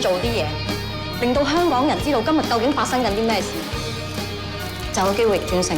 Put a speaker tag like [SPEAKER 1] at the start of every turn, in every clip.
[SPEAKER 1] 做啲嘢，令到香港人知道今日究竟發生緊啲咩事，就有機會逆轉勝。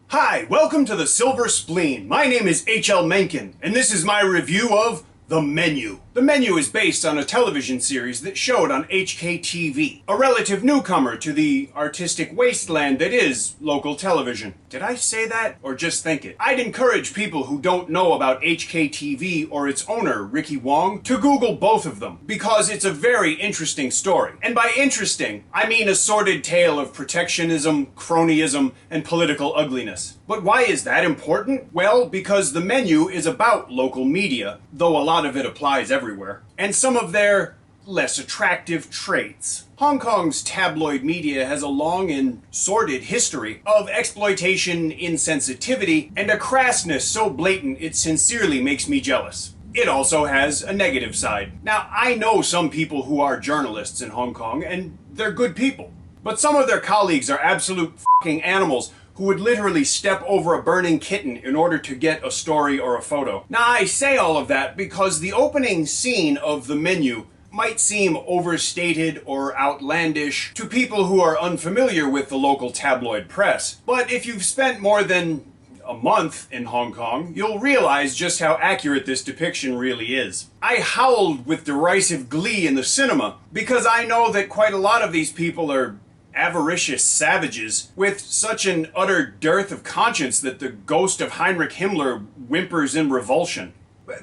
[SPEAKER 2] Hi, welcome to the Silver Spleen. My name is H.L. Mencken, and this is my review of The Menu. The Menu is based on a television series that showed on HKTV, a relative newcomer to the artistic wasteland that is local television. Did I say that, or just think it? I'd encourage people who don't know about HKTV or its owner, Ricky Wong, to Google both of them, because it's a very interesting story. And by interesting, I mean a sordid tale of protectionism, cronyism, and political ugliness. But why is that important? Well, because The Menu is about local media, though a lot of it applies everywhere, and some of their less attractive traits. Hong Kong's tabloid media has a long and sordid history of exploitation, insensitivity, and a crassness so blatant it sincerely makes me jealous. It also has a negative side. Now, I know some people who are journalists in Hong Kong, and they're good people. But some of their colleagues are absolute fucking animals who would literally step over a burning kitten in order to get a story or a photo. Now, I say all of that because the opening scene of The Menu might seem overstated or outlandish to people who are unfamiliar with the local tabloid press. But if you've spent more than a month in Hong Kong, you'll realize just how accurate this depiction really is. I howled with derisive glee in the cinema because I know that quite a lot of these people are avaricious savages with such an utter dearth of conscience that the ghost of Heinrich Himmler whimpers in revulsion.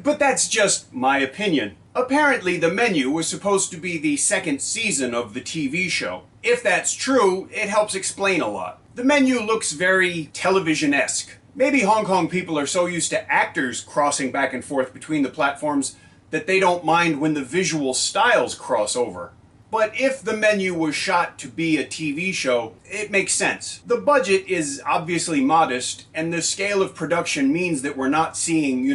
[SPEAKER 2] But that's just my opinion. Apparently, The Menu was supposed to be the second season of the TV show. If that's true, it helps explain a lot. The Menu looks very television-esque. Maybe Hong Kong people are so used to actors crossing back and forth between the platforms that they don't mind when the visual styles cross over. But if The Menu was shot to be a TV show, it makes sense. The budget is obviously modest, and the scale of production means that we're not seeing,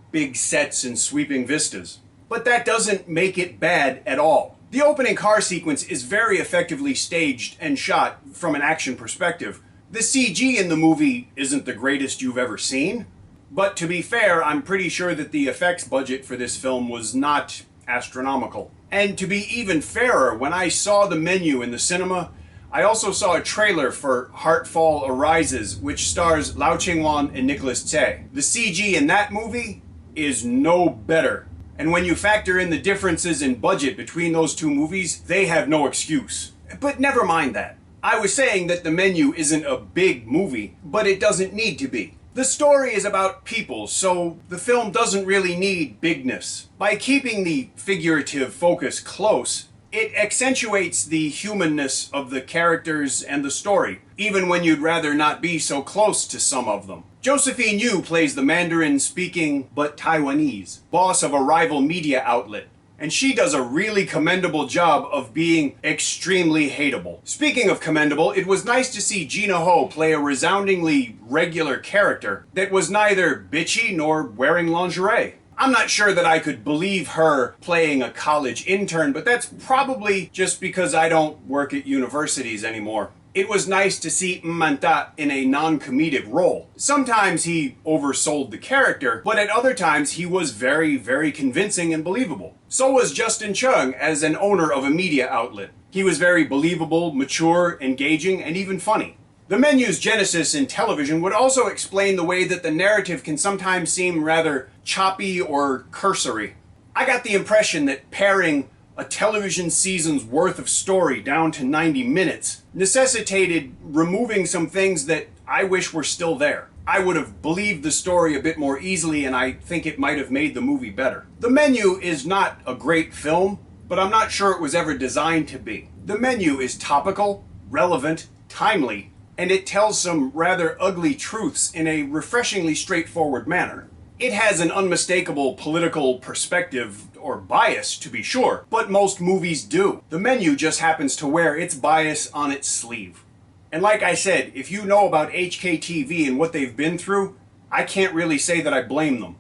[SPEAKER 2] big sets and sweeping vistas. But that doesn't make it bad at all. The opening car sequence is very effectively staged and shot from an action perspective. The CG in the movie isn't the greatest you've ever seen, but to be fair, I'm pretty sure that the effects budget for this film was not astronomical. And to be even fairer, when I saw The Menu in the cinema, I also saw a trailer for Heartfall Arises, which stars Lau Ching-wan and Nicholas Tse. The CG in that movie is no better. And when you factor in the differences in budget between those two movies, they have no excuse. But never mind that. I was saying that The Menu isn't a big movie, but it doesn't need to be. The story is about people, so the film doesn't really need bigness. By keeping the figurative focus close, it accentuates the humanness of the characters and the story, even when you'd rather not be so close to some of them. Josephine Yu plays the Mandarin-speaking but Taiwanese boss of a rival media outlet, and she does a really commendable job of being extremely hateable. Speaking of commendable, it was nice to see Gina Ho play a resoundingly regular character that was neither bitchy nor wearing lingerie. I'm not sure that I could believe her playing a college intern, but that's probably just because I don't work at universities anymore. It was nice to see Manta in a non-comedic role. Sometimes he oversold the character, but at other times he was very, very convincing and believable. So was Justin Chung as an owner of a media outlet. He was very believable, mature, engaging, and even funny. The Menu's genesis in television would also explain the way that the narrative can sometimes seem rather choppy or cursory. I got the impression that paring a television season's worth of story down to 90 minutes necessitated removing some things that I wish were still there. I would have believed the story a bit more easily, and I think it might have made the movie better. The Menu is not a great film, but I'm not sure it was ever designed to be. The Menu is topical, relevant, timely, and it tells some rather ugly truths in a refreshingly straightforward manner. It has an unmistakable political perspective or bias, to be sure, but most movies do. The Menu just happens to wear its bias on its sleeve. And like I said, if you know about HKTV and what they've been through, I can't really say that I blame them.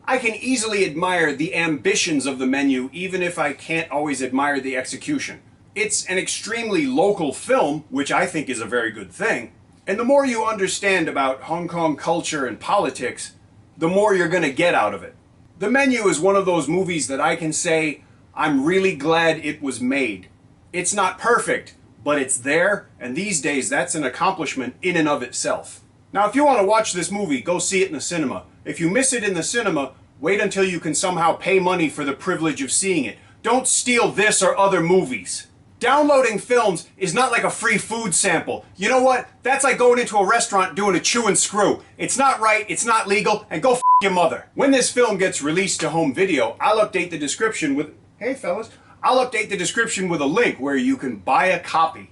[SPEAKER 2] I can easily admire the ambitions of The Menu, even if I can't always admire the execution. It's an extremely local film, which I think is a very good thing. And the more you understand about Hong Kong culture and politics, the more you're going to get out of it. The Menu is one of those movies that I can say, I'm really glad it was made. It's not perfect, but it's there, and these days that's an accomplishment in and of itself. Now, if you want to watch this movie, go see it in the cinema. If you miss it in the cinema, wait until you can somehow pay money for the privilege of seeing it. Don't steal this or other movies. Downloading films is not like a free food sample. You know what? That's like going into a restaurant doing a chew and screw. It's not right, it's not legal, and go f your mother. When this film gets released to home video, I'll update the description with, hey fellas, I'll update the description with a link where you can buy a copy.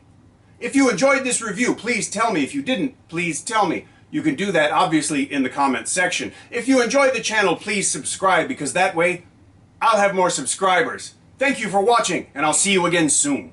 [SPEAKER 2] If you enjoyed this review, please tell me. If you didn't, please tell me. You can do that obviously in the comments section. If you enjoyed the channel, please subscribe, because that way I'll have more subscribers. Thank you for watching, and I'll see you again soon.